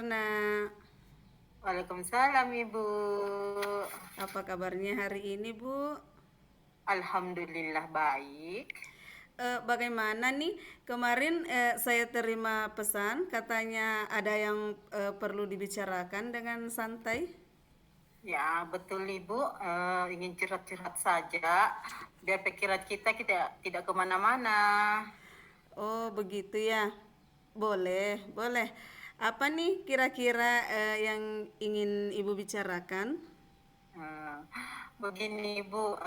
Nak. Waalaikumsalam Ibu. Apa kabarnya hari ini, Bu? Alhamdulillah baik. Bagaimana nih? Kemarin saya terima pesan, katanya ada yang perlu dibicarakan dengan santai. Ya betul Ibu, ingin curhat-curhat saja, biar pikiran kita tidak kemana-mana. Oh, begitu ya. Boleh, boleh. Apa nih kira-kira yang ingin Ibu bicarakan? Eh, Begini Ibu,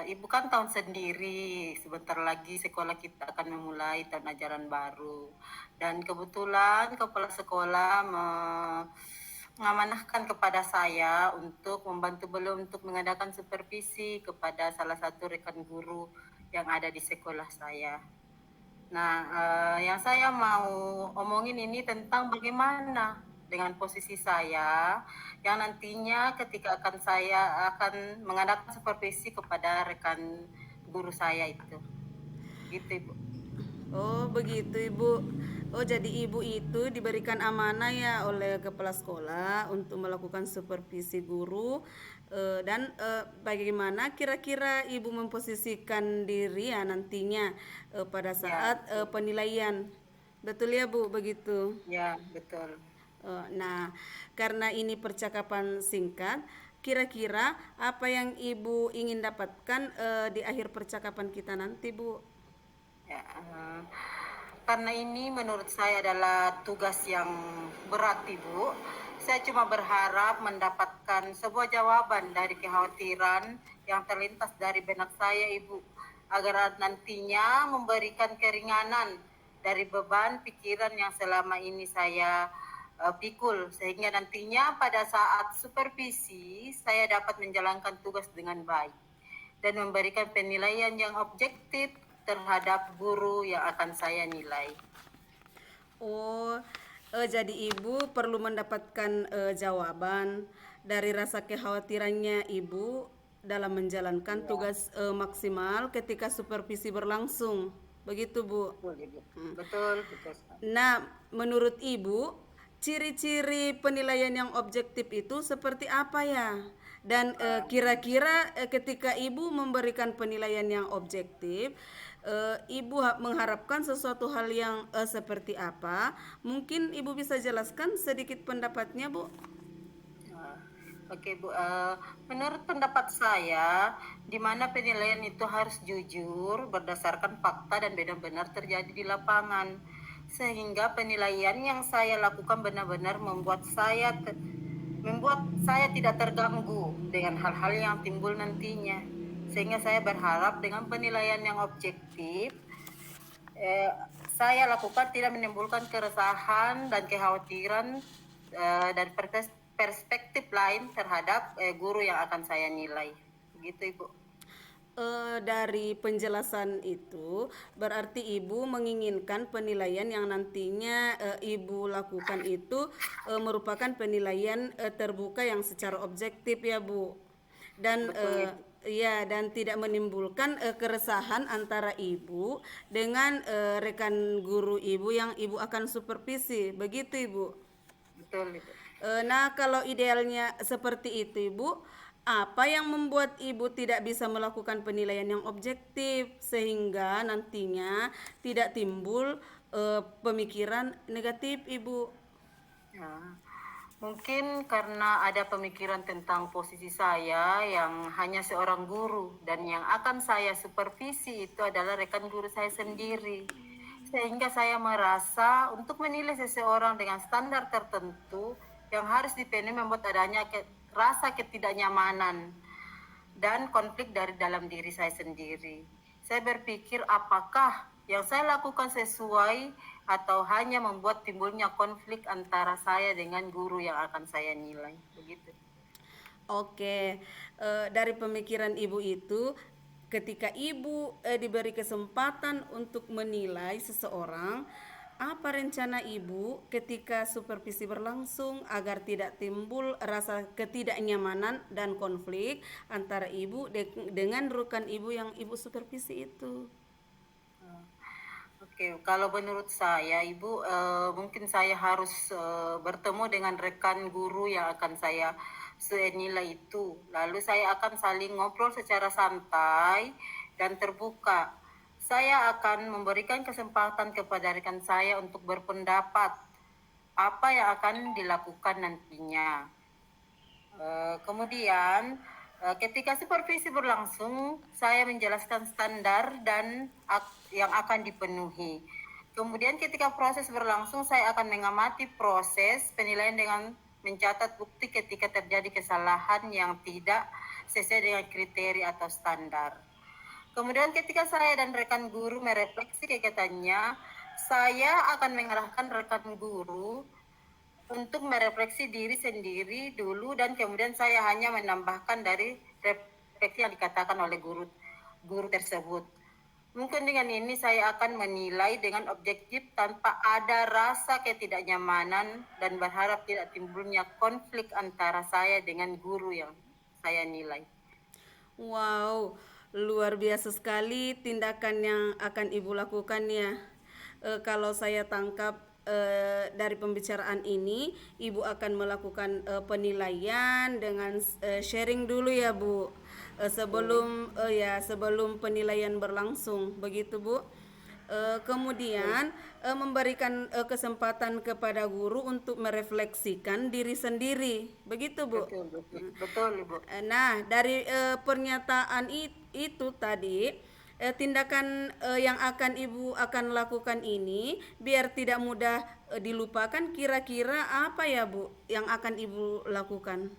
Ibu kan tahun sendiri, sebentar lagi sekolah kita akan memulai tahun ajaran baru. Dan kebetulan kepala sekolah mengamanahkan kepada saya untuk membantu beliau untuk mengadakan supervisi kepada salah satu rekan guru yang ada di sekolah saya. Nah, yang saya mau omongin ini tentang bagaimana dengan posisi saya yang nantinya ketika saya akan mengadakan supervisi kepada rekan guru saya itu. Gitu, Ibu. Oh, begitu Ibu. Oh, jadi Ibu itu diberikan amanah ya oleh kepala sekolah untuk melakukan supervisi guru. Dan bagaimana kira-kira Ibu memposisikan diri ya nantinya pada Ya, saat betul. penilaian. Betul ya Bu, begitu. Ya, betul. Nah, karena ini percakapan singkat, kira-kira apa yang Ibu ingin dapatkan di akhir percakapan kita nanti, Bu? Ya, karena ini menurut saya adalah tugas yang berat, Ibu. Saya cuma berharap mendapatkan sebuah jawaban dari kekhawatiran yang terlintas dari benak saya, Ibu, agar nantinya memberikan keringanan dari beban pikiran yang selama ini saya pikul, sehingga nantinya pada saat supervisi saya dapat menjalankan tugas dengan baik dan memberikan penilaian yang objektif terhadap guru yang akan saya nilai. Oh, jadi ibu perlu mendapatkan jawaban dari rasa kekhawatirannya ibu dalam menjalankan Ya, tugas maksimal ketika supervisi berlangsung. Begitu, Bu. betul Ibu. Betul, betul sekali. Nah, menurut ibu, ciri-ciri penilaian yang objektif itu seperti apa ya? Dan kira-kira ketika ibu memberikan penilaian yang objektif, ibu mengharapkan sesuatu hal yang seperti apa? Mungkin ibu bisa jelaskan sedikit pendapatnya, Bu? Nah, oke Bu, menurut pendapat saya, di mana penilaian itu harus jujur, berdasarkan fakta dan benar-benar terjadi di lapangan. Sehingga penilaian yang saya lakukan benar-benar membuat saya tidak terganggu dengan hal-hal yang timbul nantinya. Sehingga saya berharap dengan penilaian yang objektif, eh, saya lakukan tidak menimbulkan keresahan dan kekhawatiran dan perspektif lain terhadap guru yang akan saya nilai. Begitu Ibu. Dari penjelasan itu, berarti ibu menginginkan penilaian yang nantinya ibu lakukan itu merupakan penilaian terbuka yang secara objektif ya Bu. Dan Betul Ibu. ya, dan tidak menimbulkan keresahan antara ibu dengan rekan guru ibu yang ibu akan supervisi. Begitu Ibu. Betul Ibu. Nah, kalau idealnya seperti itu, Ibu, apa yang membuat Ibu tidak bisa melakukan penilaian yang objektif sehingga nantinya tidak timbul pemikiran negatif, Ibu? Ya. Mungkin karena ada pemikiran tentang posisi saya yang hanya seorang guru dan yang akan saya supervisi itu adalah rekan guru saya sendiri. Sehingga saya merasa untuk menilai seseorang dengan standar tertentu yang harus dipenuhi membuat adanya rasa ketidaknyamanan dan konflik dari dalam diri saya sendiri. Saya berpikir apakah yang saya lakukan sesuai atau hanya membuat timbulnya konflik antara saya dengan guru yang akan saya nilai. Begitu. Oke, dari pemikiran Ibu itu, ketika Ibu diberi kesempatan untuk menilai seseorang, apa rencana Ibu ketika supervisi berlangsung agar tidak timbul rasa ketidaknyamanan dan konflik antara Ibu dengan rekan Ibu yang Ibu supervisi itu? Oke, kalau menurut saya, Ibu, mungkin saya harus bertemu dengan rekan guru yang akan saya senilai itu. Lalu saya akan saling ngobrol secara santai dan terbuka. Saya akan memberikan kesempatan kepada rekan saya untuk berpendapat apa yang akan dilakukan nantinya. Kemudian ketika supervisi berlangsung, saya menjelaskan standar dan yang akan dipenuhi. Kemudian ketika proses berlangsung, saya akan mengamati proses penilaian dengan mencatat bukti ketika terjadi kesalahan yang tidak sesuai dengan kriteria atau standar. Kemudian ketika saya dan rekan guru merefleksi kegiatannya, saya akan mengarahkan rekan guru untuk merefleksi diri sendiri dulu dan kemudian saya hanya menambahkan dari refleksi yang dikatakan oleh guru tersebut. Mungkin dengan ini saya akan menilai dengan objektif tanpa ada rasa ketidaknyamanan dan berharap tidak timbulnya konflik antara saya dengan guru yang saya nilai. Wow, luar biasa sekali tindakan yang akan Ibu lakukan ya. Kalau saya tangkap dari pembicaraan ini, Ibu akan melakukan penilaian dengan sharing dulu ya Bu. Sebelum penilaian berlangsung, begitu Bu. Kemudian memberikan kesempatan kepada guru untuk merefleksikan diri sendiri, begitu Bu. Betul, betul, betul, Ibu. Nah, dari pernyataan itu tadi, tindakan yang akan Ibu akan lakukan ini biar tidak mudah dilupakan, kira-kira apa ya Bu yang akan Ibu lakukan?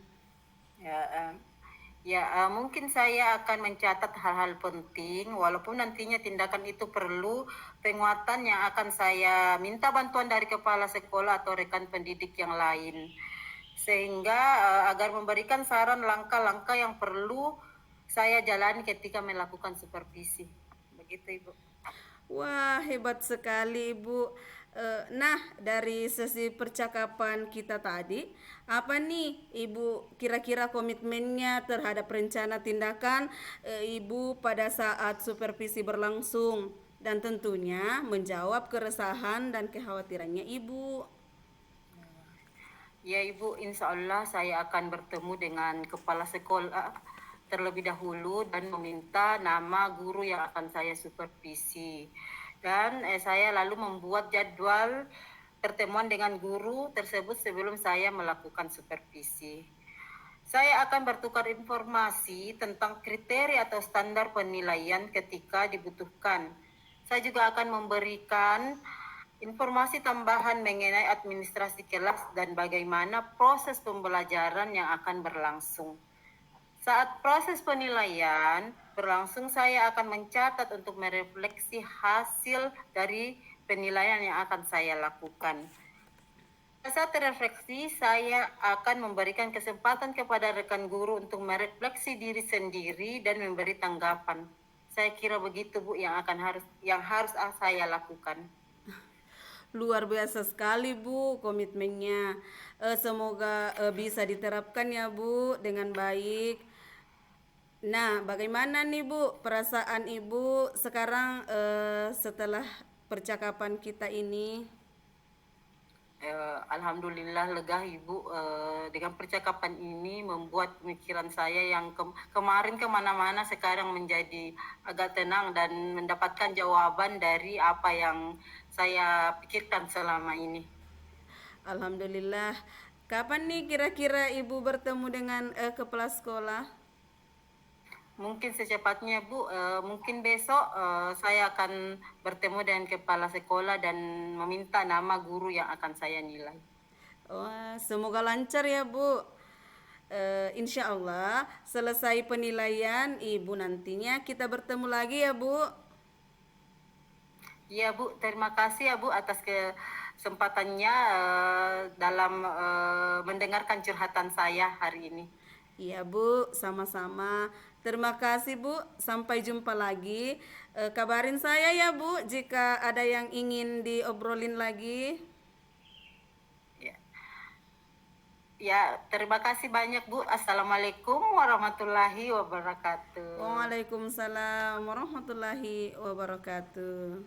Mungkin saya akan mencatat hal-hal penting, walaupun nantinya tindakan itu perlu penguatan yang akan saya minta bantuan dari kepala sekolah atau rekan pendidik yang lain. Sehingga agar memberikan saran langkah-langkah yang perlu saya jalani ketika melakukan supervisi. Begitu, Ibu. Wah, hebat sekali Ibu. Nah, dari sesi percakapan kita tadi, apa nih Ibu kira-kira komitmennya terhadap rencana tindakan Ibu pada saat supervisi berlangsung dan tentunya menjawab keresahan dan kekhawatirannya Ibu. Ya Ibu, insya Allah saya akan bertemu dengan kepala sekolah terlebih dahulu dan meminta nama guru yang akan saya supervisi. Dan saya lalu membuat jadwal pertemuan dengan guru tersebut sebelum saya melakukan supervisi. Saya akan bertukar informasi tentang kriteria atau standar penilaian ketika dibutuhkan. Saya juga akan memberikan informasi tambahan mengenai administrasi kelas dan bagaimana proses pembelajaran yang akan berlangsung. Saat proses penilaian berlangsung, saya akan mencatat untuk merefleksi hasil dari penilaian yang akan saya lakukan. Saat terefleksi, saya akan memberikan kesempatan kepada rekan guru untuk merefleksi diri sendiri dan memberi tanggapan. Saya kira begitu Bu yang harus saya lakukan. Luar biasa sekali Bu komitmennya. Semoga bisa diterapkan ya Bu dengan baik. Nah, bagaimana nih Bu perasaan Ibu sekarang setelah percakapan kita ini? Alhamdulillah lega Ibu, dengan percakapan ini membuat pemikiran saya yang kemarin kemana-mana sekarang menjadi agak tenang dan mendapatkan jawaban dari apa yang saya pikirkan selama ini. Alhamdulillah. Kapan nih kira-kira Ibu bertemu dengan kepala sekolah? Mungkin secepatnya Bu, mungkin besok saya akan bertemu dengan kepala sekolah dan meminta nama guru yang akan saya nilai. Wah, semoga lancar ya Bu. Insya Allah selesai penilaian Ibu nantinya kita bertemu lagi ya Bu. Iya Bu, terima kasih ya Bu atas kesempatannya dalam mendengarkan curhatan saya hari ini. Iya Bu, sama-sama. Terima kasih Bu, sampai jumpa lagi. Kabarin saya ya Bu jika ada yang ingin diobrolin lagi. Ya, ya, terima kasih banyak Bu. Assalamualaikum warahmatullahi wabarakatuh. Waalaikumsalam warahmatullahi wabarakatuh.